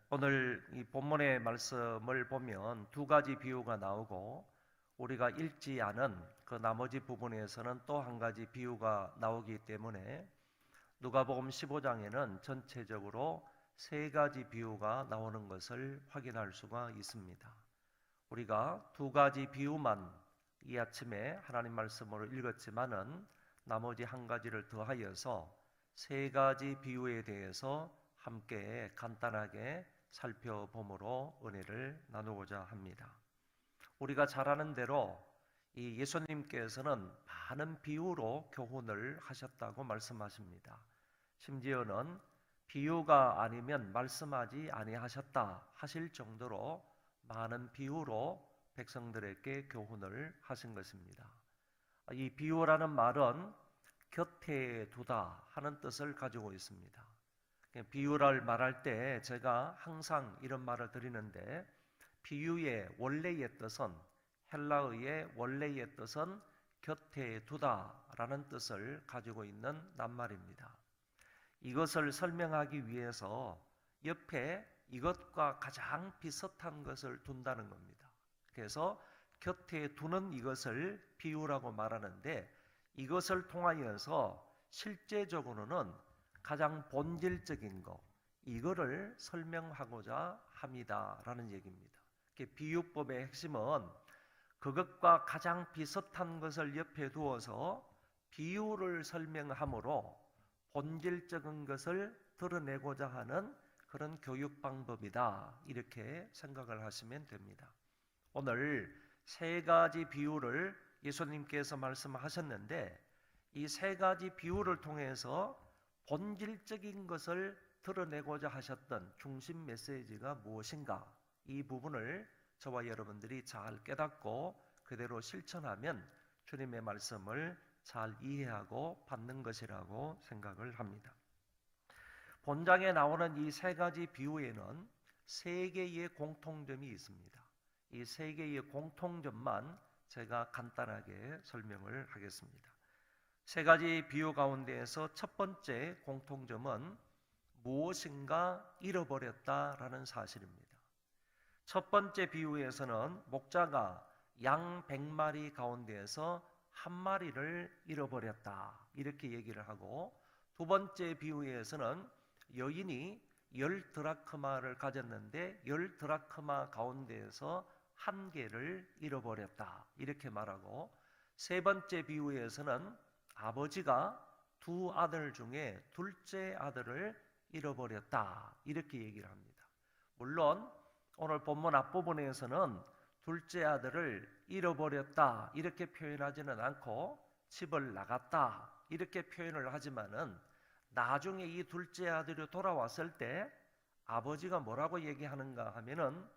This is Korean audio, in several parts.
오늘 이 본문의 말씀을 보면 두 가지 비유가 나오고 우리가 읽지 않은 그 나머지 부분에서는 또 한 가지 비유가 나오기 때문에 누가복음 15장에는 전체적으로 세 가지 비유가 나오는 것을 확인할 수가 있습니다. 우리가 두 가지 비유만 이 아침에 하나님 말씀으로 읽었지만은 나머지 한 가지를 더하여서 세 가지 비유에 대해서 함께 간단하게 살펴봄으로 은혜를 나누고자 합니다. 우리가 잘 아는 대로 이 예수님께서는 많은 비유로 교훈을 하셨다고 말씀하십니다. 심지어는 비유가 아니면 말씀하지 아니하셨다 하실 정도로 많은 비유로 백성들에게 교훈을 하신 것입니다. 이 비유라는 말은 곁에 두다 하는 뜻을 가지고 있습니다. 비유를 말할 때 제가 항상 이런 말을 드리는데, 비유의 원래의 뜻은, 헬라어의 원래의 뜻은 곁에 두다라는 뜻을 가지고 있는 낱말입니다. 이것을 설명하기 위해서 옆에 이것과 가장 비슷한 것을 둔다는 겁니다. 그래서 곁에 두는 이것을 비유라고 말하는데, 이것을 통하여서 실제적으로는 가장 본질적인 것, 이거를 설명하고자 합니다라는 얘기입니다. 비유법의 핵심은 그것과 가장 비슷한 것을 옆에 두어서 비유를 설명함으로 본질적인 것을 드러내고자 하는 그런 교육 방법이다, 이렇게 생각을 하시면 됩니다. 오늘 세 가지 비유를 예수님께서 말씀하셨는데, 이 세 가지 비유를 통해서 본질적인 것을 드러내고자 하셨던 중심 메시지가 무엇인가, 이 부분을 저와 여러분들이 잘 깨닫고 그대로 실천하면 주님의 말씀을 잘 이해하고 받는 것이라고 생각을 합니다. 본장에 나오는 이 세 가지 비유에는 세 개의 공통점이 있습니다. 이 세 개의 공통점만 제가 간단하게 설명을 하겠습니다. 세 가지 비유 가운데에서 첫 번째 공통점은 무엇인가 잃어버렸다라는 사실입니다. 첫 번째 비유에서는 목자가 양 100마리 가운데에서 한 마리를 잃어버렸다, 이렇게 얘기를 하고, 두 번째 비유에서는 여인이 10드라크마를 가졌는데 10드라크마 가운데에서 한 개를 잃어버렸다, 이렇게 말하고, 세 번째 비유에서는 아버지가 두 아들 중에 둘째 아들을 잃어버렸다, 이렇게 얘기를 합니다. 물론 오늘 본문 앞부분에서는 둘째 아들을 잃어버렸다 이렇게 표현하지는 않고 집을 나갔다 이렇게 표현을 하지만은, 나중에 이 둘째 아들이 돌아왔을 때 아버지가 뭐라고 얘기하는가 하면은,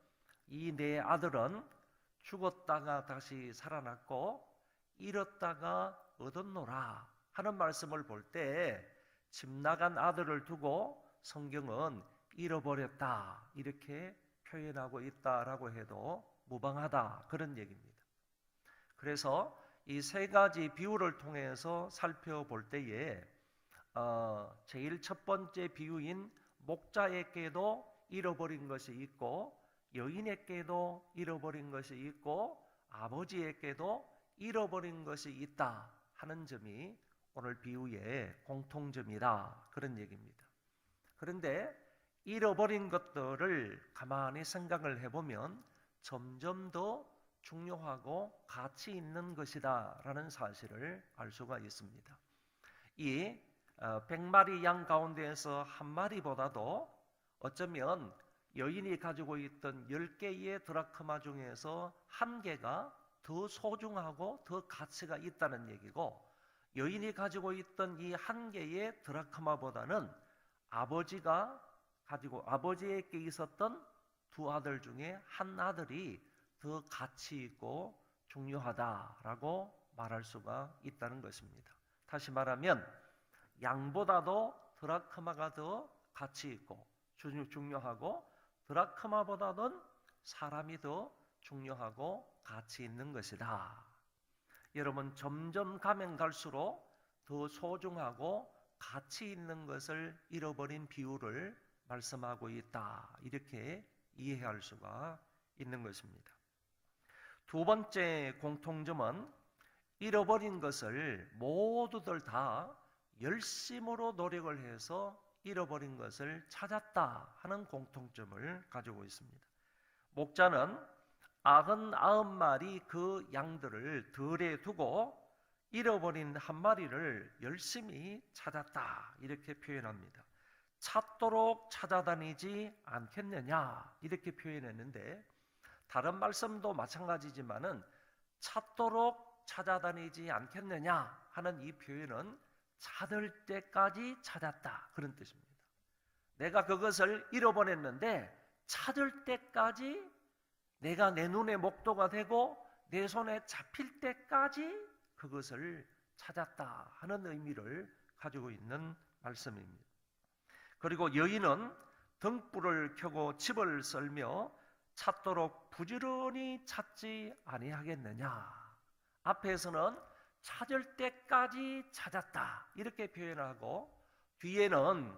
이 내 아들은 죽었다가 다시 살아났고 잃었다가 얻었노라 하는 말씀을 볼 때, 집 나간 아들을 두고 성경은 잃어버렸다 이렇게 표현하고 있다라고 해도 무방하다, 그런 얘기입니다. 그래서 이 세 가지 비유를 통해서 살펴볼 때에 제일 첫 번째 비유인 목자에게도 잃어버린 것이 있고, 여인에게도 잃어버린 것이 있고, 아버지에게도 잃어버린 것이 있다 하는 점이 오늘 비유의 공통점이다, 그런 얘기입니다. 그런데 잃어버린 것들을 가만히 생각을 해보면 점점 더 중요하고 가치 있는 것이다 라는 사실을 알 수가 있습니다. 이 100마리 양 가운데에서 한 마리보다도 어쩌면 여인이 가지고 있던 10개의 드라크마 중에서 한 개가 더 소중하고 더 가치가 있다는 얘기고, 여인이 가지고 있던 이 한 개의 드라크마보다는 아버지에게 있었던 두 아들 중에 한 아들이 더 가치 있고 중요하다라고 말할 수가 있다는 것입니다. 다시 말하면 양보다도 드라크마가 더 가치 있고 중요하고, 드라크마보다는 사람이 더 중요하고 가치 있는 것이다. 여러분, 점점 가면 갈수록 더 소중하고 가치 있는 것을 잃어버린 비유를 말씀하고 있다. 이렇게 이해할 수가 있는 것입니다. 두 번째 공통점은 잃어버린 것을 모두들 다 열심으로 노력을 해서 잃어버린 것을 찾았다 하는 공통점을 가지고 있습니다. 목자는 99마리 그 양들을 들에 두고 잃어버린 한 마리를 열심히 찾았다 이렇게 표현합니다. 찾도록 찾아다니지 않겠느냐 이렇게 표현했는데, 다른 말씀도 마찬가지지만은 찾도록 찾아다니지 않겠느냐 하는 이 표현은 찾을 때까지 찾았다 그런 뜻입니다. 내가 그것을 잃어버렸는데 찾을 때까지, 내가 내 눈에 목도가 되고 내 손에 잡힐 때까지 그것을 찾았다 하는 의미를 가지고 있는 말씀입니다. 그리고 여인은 등불을 켜고 집을 썰며 찾도록 부지런히 찾지 아니하겠느냐. 앞에서는 찾을 때까지 찾았다 이렇게 표현하고, 뒤에는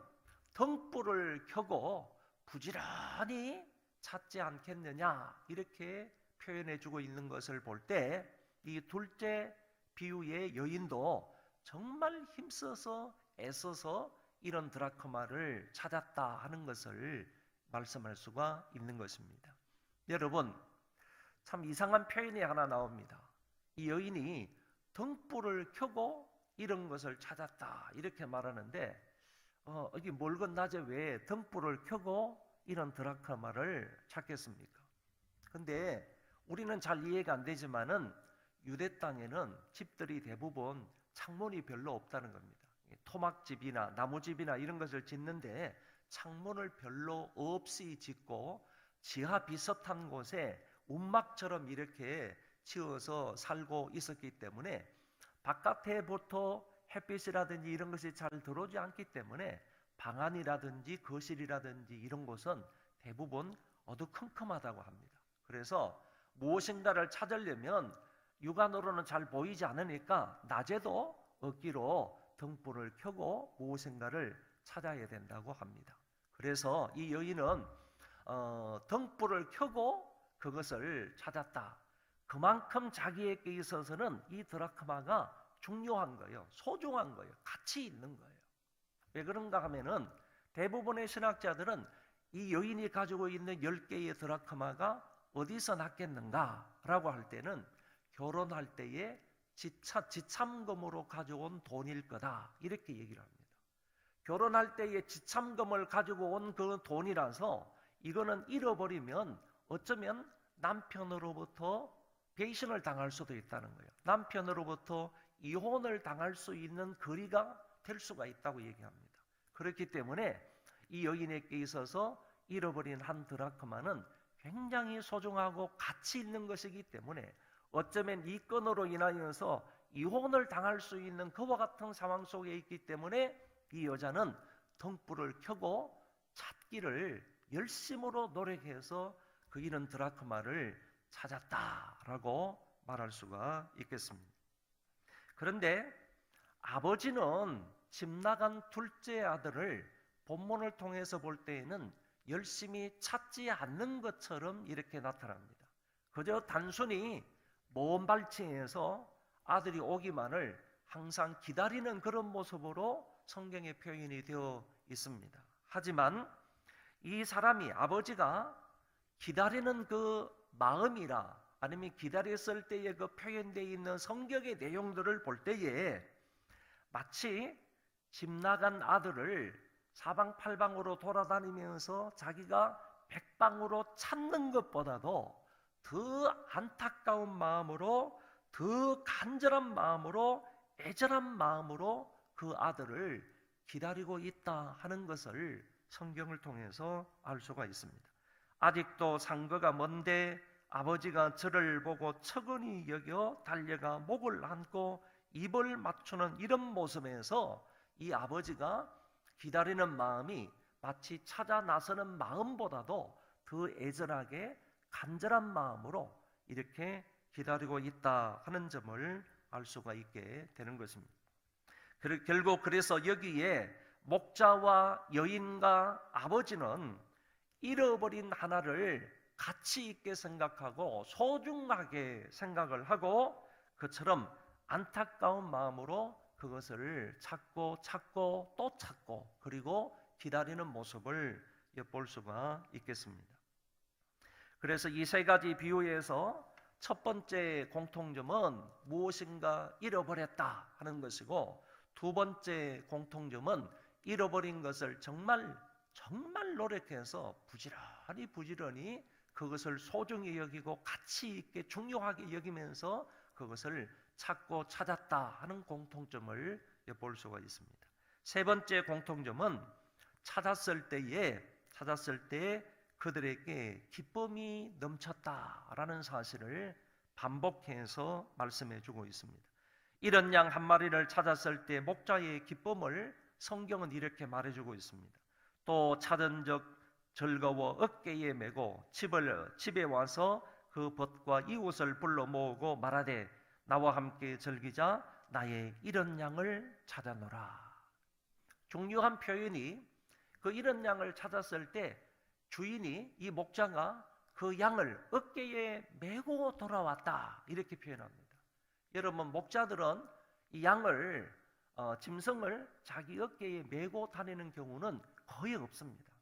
등불을 켜고 부지런히 찾지 않겠느냐 이렇게 표현해주고 있는 것을 볼 때, 이 둘째 비유의 여인도 정말 힘써서 애써서 이런 드라크마를 찾았다 하는 것을 말씀할 수가 있는 것입니다. 여러분, 참 이상한 표현이 하나 나옵니다. 이 여인이 등불을 켜고 이런 것을 찾았다 이렇게 말하는데, 이게 멀건 낮에 왜 등불을 켜고 이런 드라크마를 찾겠습니까? 근데 우리는 잘 이해가 안 되지만은 유대 땅에는 집들이 대부분 창문이 별로 없다는 겁니다. 토막집이나 나무집이나 이런 것을 짓는데 창문을 별로 없이 짓고 지하 비슷한 곳에 움막처럼 이렇게 지어서 살고 있었기 때문에 바깥에부터 햇빛이라든지 이런 것이 잘 들어오지 않기 때문에 방 안이라든지 거실이라든지 이런 곳은 대부분 어두컴컴하다고 합니다. 그래서 무엇인가를 찾으려면 육안으로는 잘 보이지 않으니까 낮에도 억지로 등불을 켜고 무엇인가를 찾아야 된다고 합니다. 그래서 이 여인은 등불을 켜고 그것을 찾았다. 그만큼 자기에게 있어서는 이 드라크마가 중요한 거예요. 소중한 거예요. 가치 있는 거예요. 왜 그런가 하면은 대부분의 신학자들은 이 여인이 가지고 있는 10개의 드라크마가 어디서 났겠는가라고 할 때는 결혼할 때에 지참금으로 가져온 돈일 거다 이렇게 얘기를 합니다. 결혼할 때에 지참금을 가지고 온 그 돈이라서 이거는 잃어버리면 어쩌면 남편으로부터 배신을 당할 수도 있다는 거예요. 남편으로부터 이혼을 당할 수 있는 거리가 될 수가 있다고 얘기합니다. 그렇기 때문에 이 여인에게 있어서 잃어버린 한 드라크마는 굉장히 소중하고 가치 있는 것이기 때문에 어쩌면 이 건으로 인하여서 이혼을 당할 수 있는 그와 같은 상황 속에 있기 때문에 이 여자는 등불을 켜고 찾기를 열심으로 노력해서 그 잃은 드라크마를 찾았다라고 말할 수가 있겠습니다. 그런데 아버지는 집 나간 둘째 아들을 본문을 통해서 볼 때에는 열심히 찾지 않는 것처럼 이렇게 나타납니다. 그저 단순히 먼 발치에서 아들이 오기만을 항상 기다리는 그런 모습으로 성경에 표현이 되어 있습니다. 하지만 이 사람이, 아버지가 기다리는 그 마음이라 아니면 기다렸을 때에 그 표현되어 있는 성격의 내용들을 볼 때에 마치 집 나간 아들을 사방팔방으로 돌아다니면서 자기가 백방으로 찾는 것보다도 더 안타까운 마음으로, 더 간절한 마음으로, 애절한 마음으로 그 아들을 기다리고 있다 하는 것을 성경을 통해서 알 수가 있습니다. 아직도 상거가 먼데 아버지가 저를 보고 척은히 여겨 달려가 목을 안고 입을 맞추는 이런 모습에서 이 아버지가 기다리는 마음이 마치 찾아 나서는 마음보다도 더 애절하게 간절한 마음으로 이렇게 기다리고 있다 하는 점을 알 수가 있게 되는 것입니다. 결국 그래서 여기에 목자와 여인과 아버지는 잃어버린 하나를 가치 있게 생각하고 소중하게 생각을 하고 그처럼 안타까운 마음으로 그것을 찾고 또 찾고 그리고 기다리는 모습을 엿볼 수가 있겠습니다. 그래서 이 세 가지 비유에서 첫 번째 공통점은 무엇인가 잃어버렸다 하는 것이고, 두 번째 공통점은 잃어버린 것을 정말 노력해서 부지런히 그것을 소중히 여기고 가치 있게 중요하게 여기면서 그것을 찾고 찾았다 하는 공통점을 엿볼 수가 있습니다. 세 번째 공통점은 찾았을 때 그들에게 기쁨이 넘쳤다라는 사실을 반복해서 말씀해 주고 있습니다. 이런 양 한 마리를 찾았을 때 목자의 기쁨을 성경은 이렇게 말해주고 있습니다. 또 찾은 적 즐거워 어깨에 메고 집에 와서 그 벗과 이웃을 불러 모으고 말하되 나와 함께 즐기자 나의 잃은 양을 찾아노라. 중요한 표현이 그 잃은 양을 찾았을 때 주인이, 이 목자가 그 양을 어깨에 메고 돌아왔다 이렇게 표현합니다. 여러분, 목자들은 이 양을 짐승을 자기 어깨에 메고 다니는 경우는 거의 없습니다.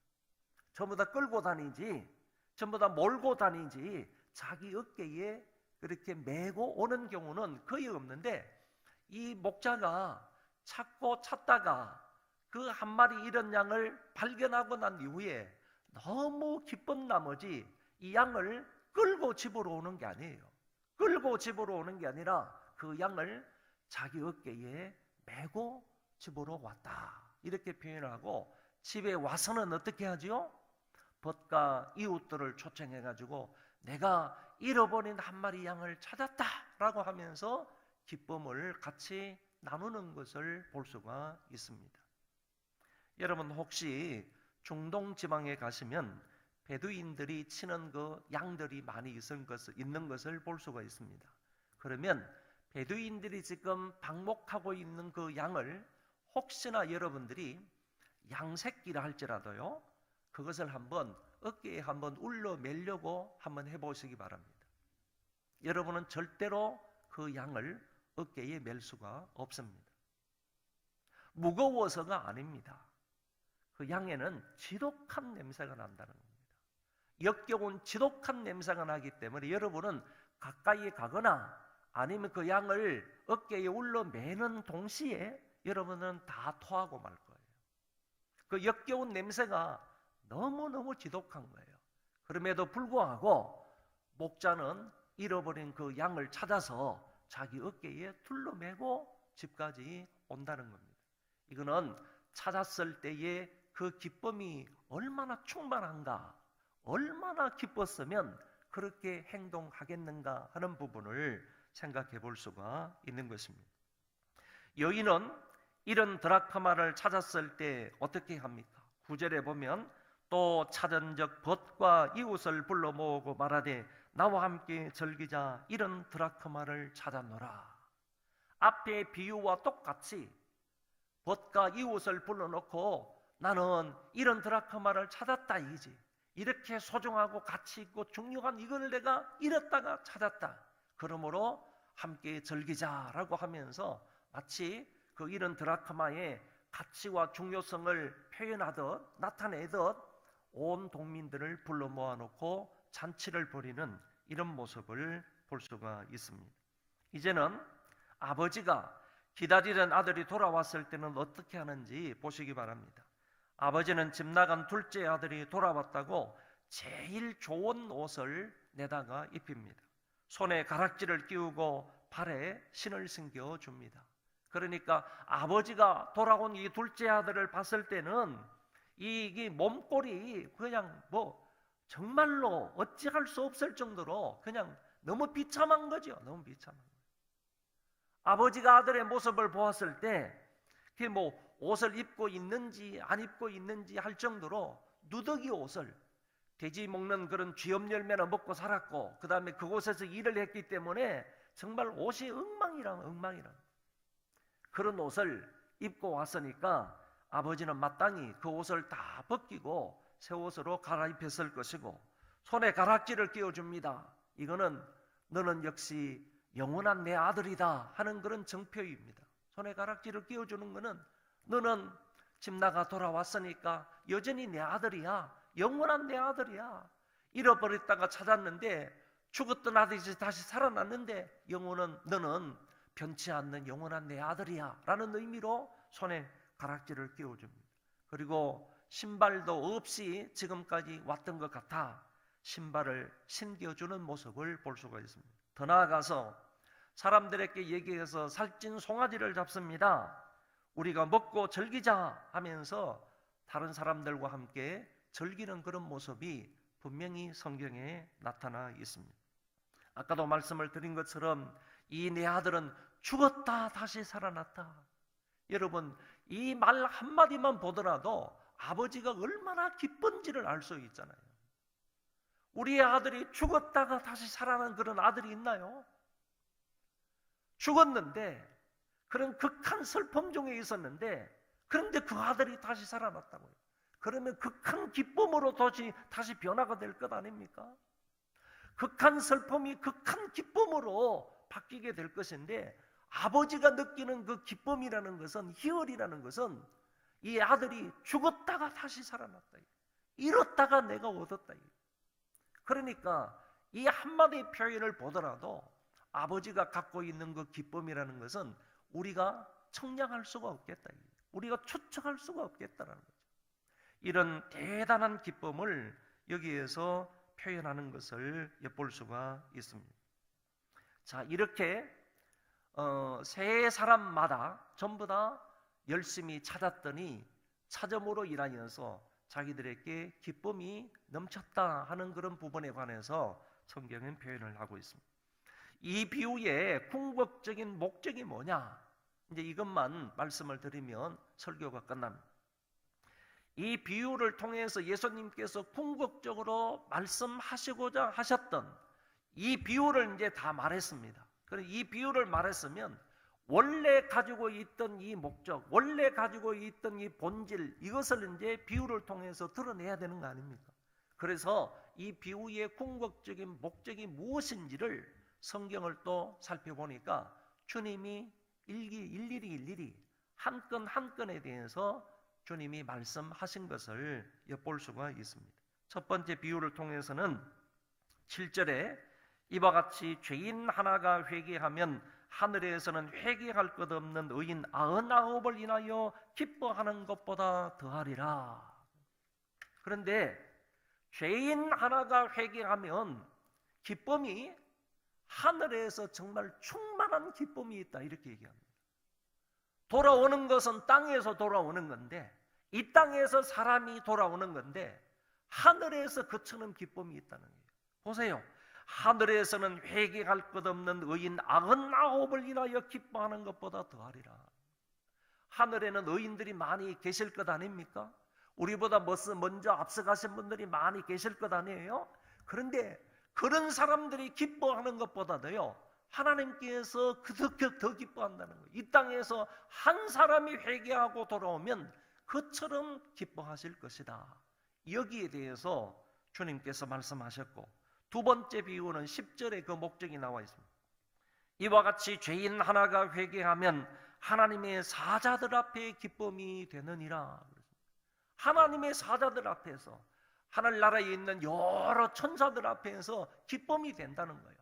전부 다 끌고 다니지, 전부 다 몰고 다니지 자기 어깨에 그렇게 메고 오는 경우는 거의 없는데, 이 목자가 찾다가 그 한 마리 잃은 양을 발견하고 난 이후에 너무 기쁜 나머지 이 양을 끌고 집으로 오는 게 아니에요. 끌고 집으로 오는 게 아니라 그 양을 자기 어깨에 메고 집으로 왔다 이렇게 표현하고, 집에 와서는 어떻게 하죠? 벗과 이웃들을 초청해가지고 내가 잃어버린 한 마리 양을 찾았다라고 하면서 기쁨을 같이 나누는 것을 볼 수가 있습니다. 여러분, 혹시 중동 지방에 가시면 베두인들이 치는 그 양들이 많이 있는 것을 볼 수가 있습니다. 그러면 베두인들이 지금 방목하고 있는 그 양을 혹시나 여러분들이 양새끼라 할지라도요, 그것을 한번 어깨에 한번 울려 매려고 한번 해보시기 바랍니다. 여러분은 절대로 그 양을 어깨에 맬 수가 없습니다. 무거워서가 아닙니다. 그 양에는 지독한 냄새가 난다는 겁니다. 역겨운 지독한 냄새가 나기 때문에 여러분은 가까이 가거나 아니면 그 양을 어깨에 울려 매는 동시에 여러분은 다 토하고 말 거예요. 그 역겨운 냄새가 너무너무 지독한 거예요. 그럼에도 불구하고 목자는 잃어버린 그 양을 찾아서 자기 어깨에 둘러매고 집까지 온다는 겁니다. 이거는 찾았을 때의 그 기쁨이 얼마나 충만한가, 얼마나 기뻤으면 그렇게 행동하겠는가 하는 부분을 생각해 볼 수가 있는 것입니다. 여인은 이런 드라크마를 찾았을 때 어떻게 합니까? 9절에 보면 또 찾은 적 벗과 이웃을 불러 모으고 말하되 나와 함께 즐기자 이런 드라크마를 찾아노라. 앞의 비유와 똑같이 벗과 이웃을 불러놓고 나는 이런 드라크마를 찾았다 이지, 이렇게 소중하고 가치 있고 중요한 이걸 내가 잃었다가 찾았다, 그러므로 함께 즐기자라고 하면서 마치 그 잃은 드라크마의 가치와 중요성을 표현하듯 나타내듯 온 동민들을 불러 모아놓고 잔치를 벌이는 이런 모습을 볼 수가 있습니다. 이제는 아버지가 기다리던 아들이 돌아왔을 때는 어떻게 하는지 보시기 바랍니다. 아버지는 집 나간 둘째 아들이 돌아왔다고 제일 좋은 옷을 내다가 입힙니다. 손에 가락지를 끼우고 발에 신을 신겨 줍니다. 그러니까 아버지가 돌아온 이 둘째 아들을 봤을 때는 이 몸꼴이 그냥 정말로 어찌할 수 없을 정도로 그냥 너무 비참한 거죠. 너무 비참한 거예요. 아버지가 아들의 모습을 보았을 때 그게 옷을 입고 있는지 안 입고 있는지 할 정도로 누더기 옷을, 돼지 먹는 그런 쥐염 열매나 먹고 살았고 그 다음에 그곳에서 일을 했기 때문에 정말 옷이 엉망이랑 그런 옷을 입고 왔으니까 아버지는 마땅히 그 옷을 다 벗기고 새 옷으로 갈아입혔을 것이고 손에 가락지를 끼워줍니다. 이거는 너는 역시 영원한 내 아들이다 하는 그런 정표입니다. 손에 가락지를 끼워주는 것은 너는 집 나가 돌아왔으니까 여전히 내 아들이야. 영원한 내 아들이야. 잃어버렸다가 찾았는데 죽었던 아들이 다시 살아났는데 너는 변치 않는 영원한 내 아들이야 라는 의미로 손에 가락지를 끼워줍니다. 그리고 신발도 없이 지금까지 왔던 것 같아 신발을 신겨주는 모습을 볼 수가 있습니다. 더 나아가서 사람들에게 얘기해서 살찐 송아지를 잡습니다. 우리가 먹고 즐기자 하면서 다른 사람들과 함께 즐기는 그런 모습이 분명히 성경에 나타나 있습니다. 아까도 말씀을 드린 것처럼 이 내 아들은 죽었다 다시 살아났다. 여러분, 이 말 한마디만 보더라도 아버지가 얼마나 기쁜지를 알 수 있잖아요. 우리의 아들이 죽었다가 다시 살아난 그런 아들이 있나요? 죽었는데 그런 극한 슬픔 중에 있었는데 그런데 그 아들이 다시 살아났다고요. 그러면 극한 기쁨으로 다시 변화가 될 것 아닙니까? 극한 슬픔이 극한 기쁨으로 바뀌게 될 것인데 아버지가 느끼는 그 기쁨이라는 것은 희열이라는 것은 이 아들이 죽었다가 다시 살아났다. 잃었다가 내가 얻었다. 그러니까 이 한마디 표현을 보더라도 아버지가 갖고 있는 그 기쁨이라는 것은 우리가 청량할 수가 없겠다. 우리가 추측할 수가 없겠다라는 거죠. 이런 대단한 기쁨을 여기에서 표현하는 것을 엿볼 수가 있습니다. 자, 이렇게 세 사람마다 전부 다 열심히 찾았더니 찾음으로 인하여서 자기들에게 기쁨이 넘쳤다 하는 그런 부분에 관해서 성경은 표현을 하고 있습니다. 이 비유의 궁극적인 목적이 뭐냐? 이제 이것만 말씀을 드리면 설교가 끝납니다. 이 비유를 통해서 예수님께서 궁극적으로 말씀하시고자 하셨던 이 비유를 이제 다 말했습니다. 그래서 이 비유를 말했으면 원래 가지고 있던 이 목적, 원래 가지고 있던 이 본질, 이것을 이제 비유를 통해서 드러내야 되는 거 아닙니까? 그래서 이 비유의 궁극적인 목적이 무엇인지를 성경을 또 살펴보니까 주님이 일일이 한 건 한 건에 대해서 주님이 말씀하신 것을 엿볼 수가 있습니다. 첫 번째 비유를 통해서는 7절에 이와 같이 죄인 하나가 회개하면 하늘에서는 회개할 것 없는 의인 99을 인하여 기뻐하는 것보다 더하리라. 그런데 죄인 하나가 회개하면 기쁨이 하늘에서 정말 충만한 기쁨이 있다 이렇게 얘기합니다. 돌아오는 것은 땅에서 돌아오는 건데 이 땅에서 사람이 돌아오는 건데 하늘에서 그처럼 기쁨이 있다는 거예요. 보세요. 하늘에서는 회개할 것 없는 의인 99을 인하여 기뻐하는 것보다 더하리라. 하늘에는 의인들이 많이 계실 것 아닙니까? 우리보다 먼저 앞서가신 분들이 많이 계실 것 아니에요? 그런데 그런 사람들이 기뻐하는 것보다도요 하나님께서 더 기뻐한다는 거예요. 이 땅에서 한 사람이 회개하고 돌아오면 그처럼 기뻐하실 것이다. 여기에 대해서 주님께서 말씀하셨고, 두 번째 비유는 10절에 그 목적이 나와 있습니다. 이와 같이 죄인 하나가 회개하면 하나님의 사자들 앞에 기쁨이 되느니라. 하나님의 사자들 앞에서, 하늘나라에 있는 여러 천사들 앞에서 기쁨이 된다는 거예요.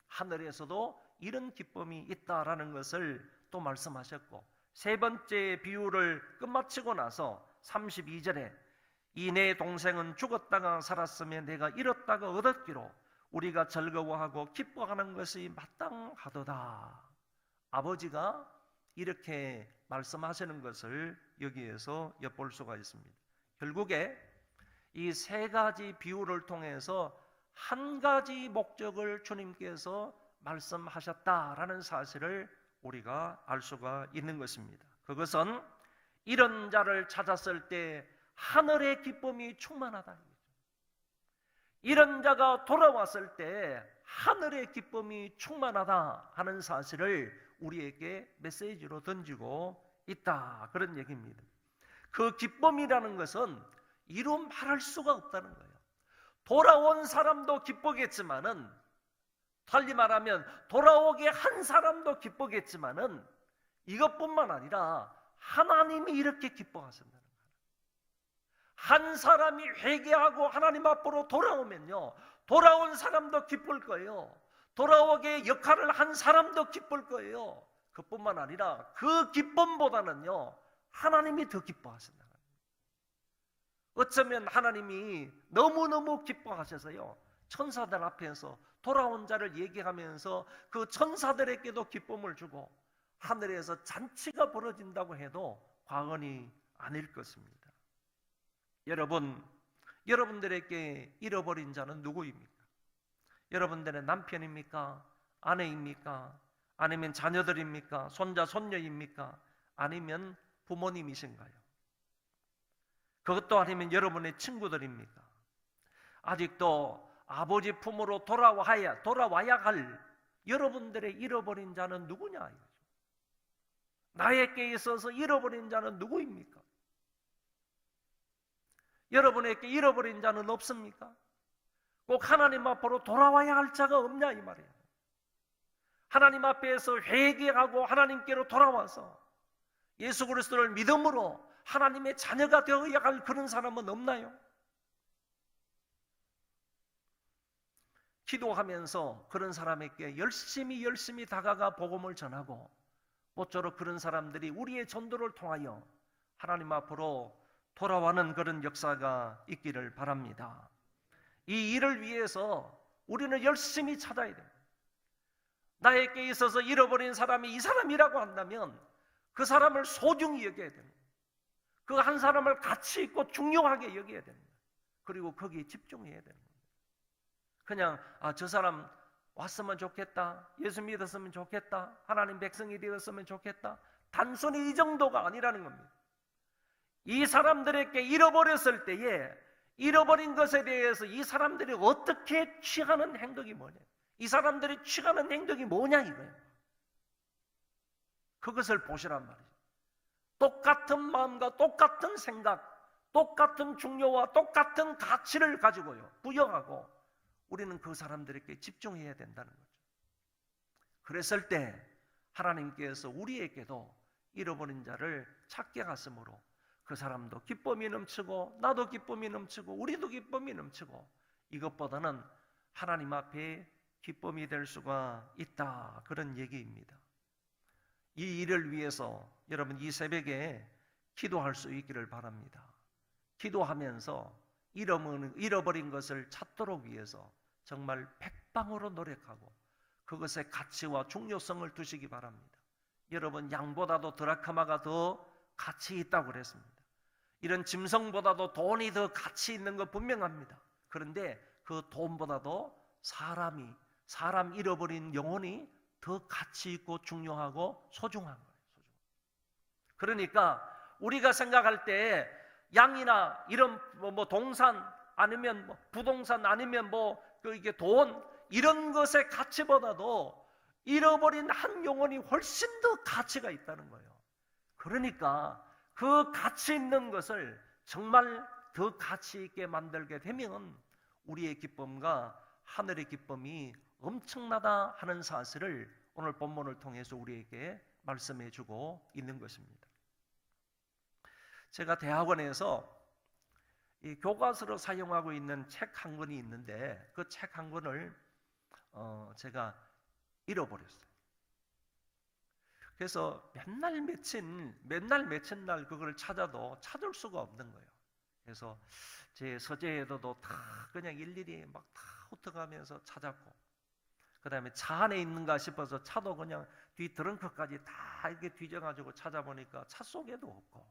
하늘에서도 이런 기쁨이 있다라는 것을 또 말씀하셨고, 세 번째 비유를 끝마치고 나서 32절에 이 내 동생은 죽었다가 살았으며 내가 잃었다가 얻었기로 우리가 즐거워하고 기뻐하는 것이 마땅하도다. 아버지가 이렇게 말씀하시는 것을 여기에서 엿볼 수가 있습니다. 결국에 이 세 가지 비유를 통해서 한 가지 목적을 주님께서 말씀하셨다라는 사실을 우리가 알 수가 있는 것입니다. 그것은 이런 자를 찾았을 때 하늘의 기쁨이 충만하다. 이런 자가 돌아왔을 때 하늘의 기쁨이 충만하다 하는 사실을 우리에게 메시지로 던지고 있다, 그런 얘기입니다. 그 기쁨이라는 것은 이루 말할 수가 없다는 거예요. 돌아온 사람도 기쁘겠지만은, 달리 말하면 돌아오게 한 사람도 기쁘겠지만은, 이것뿐만 아니라 하나님이 이렇게 기뻐하신다는 거예요. 한 사람이 회개하고 하나님 앞으로 돌아오면요, 돌아온 사람도 기쁠 거예요. 돌아오게 역할을 한 사람도 기쁠 거예요. 그뿐만 아니라 그 기쁨보다는요, 하나님이 더 기뻐하신다. 어쩌면 하나님이 너무너무 기뻐하셔서요, 천사들 앞에서 돌아온 자를 얘기하면서 그 천사들에게도 기쁨을 주고 하늘에서 잔치가 벌어진다고 해도 과언이 아닐 것입니다. 여러분, 여러분들에게 잃어버린 자는 누구입니까? 여러분들의 남편입니까? 아내입니까? 아니면 자녀들입니까? 손자, 손녀입니까? 아니면 부모님이신가요? 그것도 아니면 여러분의 친구들입니까? 아직도 아버지 품으로 돌아와야 할 여러분들의 잃어버린 자는 누구냐? 나에게 있어서 잃어버린 자는 누구입니까? 여러분에게 잃어버린 자는 없습니까? 꼭 하나님 앞으로 돌아와야 할 자가 없냐 이 말이에요. 하나님 앞에서 회개하고 하나님께로 돌아와서 예수 그리스도를 믿음으로 하나님의 자녀가 되어야 할 그런 사람은 없나요? 기도하면서 그런 사람에게 열심히 다가가 복음을 전하고, 모쪼록 그런 사람들이 우리의 전도를 통하여 하나님 앞으로 돌아와는 그런 역사가 있기를 바랍니다. 이 일을 위해서 우리는 열심히 찾아야 됩니다. 나에게 있어서 잃어버린 사람이 이 사람이라고 한다면 그 사람을 소중히 여겨야 됩니다. 그 한 사람을 가치 있고 중요하게 여겨야 됩니다. 그리고 거기에 집중해야 됩니다. 그냥 저 사람 왔으면 좋겠다, 예수 믿었으면 좋겠다, 하나님 백성이 되었으면 좋겠다, 단순히 이 정도가 아니라는 겁니다. 이 사람들에게 잃어버렸을 때에 잃어버린 것에 대해서 이 사람들이 어떻게 취하는 행동이 뭐냐, 이 사람들이 취하는 행동이 뭐냐 이거예요. 그것을 보시란 말이죠. 똑같은 마음과 똑같은 생각, 똑같은 중요와 똑같은 가치를 가지고요, 부여하고 우리는 그 사람들에게 집중해야 된다는 거죠. 그랬을 때 하나님께서 우리에게도 잃어버린 자를 찾게 하심으로 그 사람도 기쁨이 넘치고 나도 기쁨이 넘치고 우리도 기쁨이 넘치고, 이것보다는 하나님 앞에 기쁨이 될 수가 있다, 그런 얘기입니다. 이 일을 위해서 여러분 이 새벽에 기도할 수 있기를 바랍니다. 기도하면서 잃어버린 것을 찾도록 위해서 정말 백방으로 노력하고 그것의 가치와 중요성을 두시기 바랍니다. 여러분, 양보다도 드라크마가 더 가치 있다고 그랬습니다. 이런 짐승보다도 돈이 더 가치 있는 거 분명합니다. 그런데 그 돈보다도 사람 잃어버린 영혼이 더 가치 있고 중요하고 소중한 거예요. 그러니까 우리가 생각할 때 양이나 이런 동산 아니면 부동산 아니면 이게 돈, 이런 것의 가치보다도 잃어버린 한 영혼이 훨씬 더 가치가 있다는 거예요. 그러니까 그 가치 있는 것을 정말 더 가치 있게 만들게 되면 우리의 기쁨과 하늘의 기쁨이 엄청나다 하는 사실을 오늘 본문을 통해서 우리에게 말씀해 주고 있는 것입니다. 제가 대학원에서 이 교과서로 사용하고 있는 책 한 권이 있는데 그 책 한 권을 제가 잃어버렸어요. 그래서 맨날 며칠 날 그걸 찾아도 찾을 수가 없는 거예요. 그래서 제 서재에도 다 그냥 일일이 막 다 훑어가면서 찾았고, 그 다음에 차 안에 있는가 싶어서 차도 그냥 뒤 트렁크까지 다 이렇게 뒤져가지고 찾아보니까 차 속에도 없고,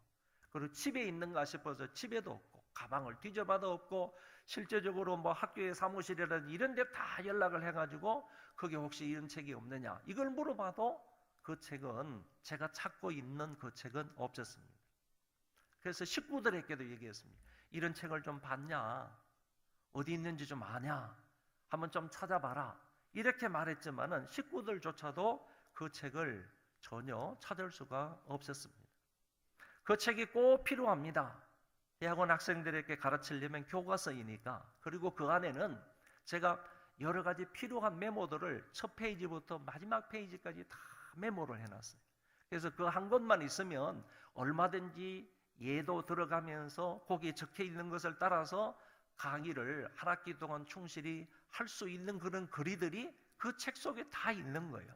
그리고 집에 있는가 싶어서 집에도 없고, 가방을 뒤져봐도 없고, 실제적으로 학교의 사무실이라든지 이런 데 다 연락을 해가지고 거기 혹시 이런 책이 없느냐 이걸 물어봐도 그 책은, 제가 찾고 있는 그 책은 없었습니다. 그래서 식구들에게도 얘기했습니다. 이런 책을 좀 봤냐, 어디 있는지 좀 아냐, 한번 좀 찾아봐라, 이렇게 말했지만은 식구들조차도 그 책을 전혀 찾을 수가 없었습니다. 그 책이 꼭 필요합니다. 대학원 학생들에게 가르치려면 교과서이니까. 그리고 그 안에는 제가 여러 가지 필요한 메모들을 첫 페이지부터 마지막 페이지까지 다 메모를 해놨어요. 그래서 그 한 권만 있으면 얼마든지 예도 들어가면서 거기에 적혀 있는 것을 따라서 강의를 한 학기 동안 충실히 할 수 있는 그런 글이들이 그 책 속에 다 있는 거예요.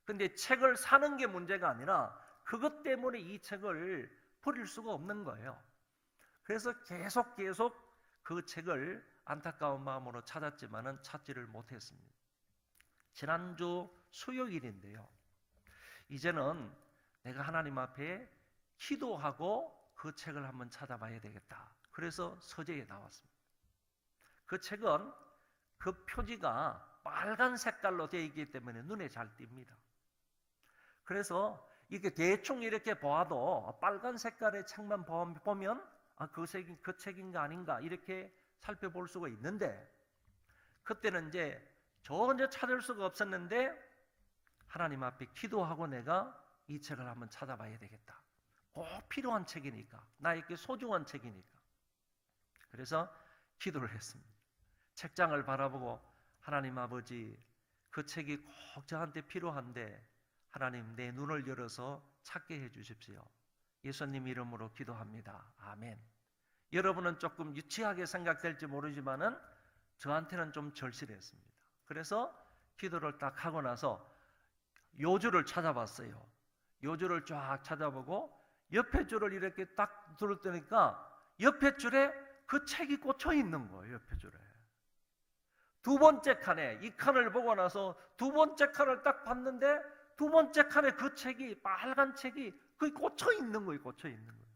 근데 책을 사는 게 문제가 아니라 그것 때문에 이 책을 버릴 수가 없는 거예요. 그래서 계속 그 책을 안타까운 마음으로 찾았지만은 찾지를 못했습니다. 지난주 수요일인데요. 이제는 내가 하나님 앞에 기도하고 그 책을 한번 찾아봐야 되겠다. 그래서 서재에 나왔습니다. 그 책은 그 표지가 빨간 색깔로 되어 있기 때문에 눈에 잘 띕니다. 그래서 이렇게 대충 이렇게 보아도 빨간 색깔의 책만 보면 그 책인가 아닌가 이렇게 살펴볼 수가 있는데, 그때는 이제 전혀 찾을 수가 없었는데 하나님 앞에 기도하고 내가 이 책을 한번 찾아봐야 되겠다. 꼭 필요한 책이니까, 나에게 소중한 책이니까. 그래서 기도를 했습니다. 책장을 바라보고 하나님 아버지, 그 책이 꼭 저한테 필요한데 하나님 내 눈을 열어서 찾게 해 주십시오. 예수님 이름으로 기도합니다. 아멘. 여러분은 조금 유치하게 생각될지 모르지만은 저한테는 좀 절실했습니다. 그래서 기도를 딱 하고 나서 요주를 찾아봤어요. 요주를 쫙 찾아보고 옆에 줄을 이렇게 딱 들었더니까 옆에 줄에 그 책이 꽂혀 있는 거예요. 옆에 줄에. 두 번째 칸에, 이 칸을 보고 나서 두 번째 칸을 딱 봤는데 두 번째 칸에 그 책이, 빨간 책이 거기 꽂혀 있는 거예요. 꽂혀 있는 거예요.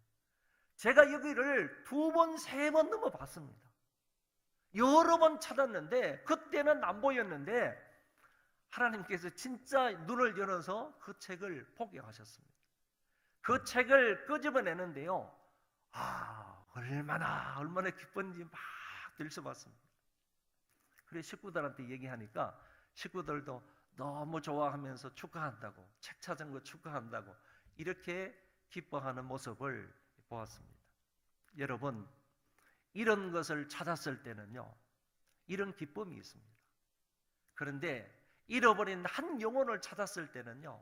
제가 여기를 두 번, 세 번 넘어봤습니다. 여러 번 찾았는데 그때는 안 보였는데 하나님께서 진짜 눈을 열어서 그 책을 보게 하셨습니다. 그 책을 끄집어내는데요, 얼마나 기쁜지 막 들춰봤습니다. 그래 식구들한테 얘기하니까 식구들도 너무 좋아하면서 축하한다고, 책 찾은 거 축하한다고 이렇게 기뻐하는 모습을 보았습니다. 여러분, 이런 것을 찾았을 때는요, 이런 기쁨이 있습니다. 그런데 잃어버린 한 영혼을 찾았을 때는요,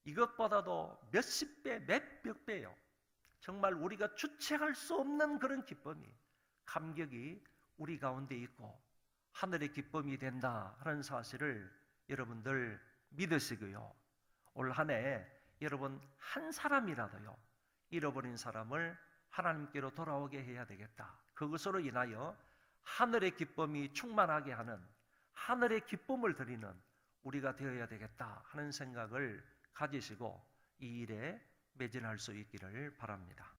이것보다도 몇십 배, 몇백 배요. 정말 우리가 주체할 수 없는 그런 기쁨이, 감격이 우리 가운데 있고 하늘의 기쁨이 된다 하는 사실을 여러분들 믿으시고요. 올 한 해 여러분 한 사람이라도요, 잃어버린 사람을 하나님께로 돌아오게 해야 되겠다. 그것으로 인하여 하늘의 기쁨이 충만하게 하는, 하늘의 기쁨을 드리는 우리가 되어야 되겠다 하는 생각을 가지시고 이 일에 매진할 수 있기를 바랍니다.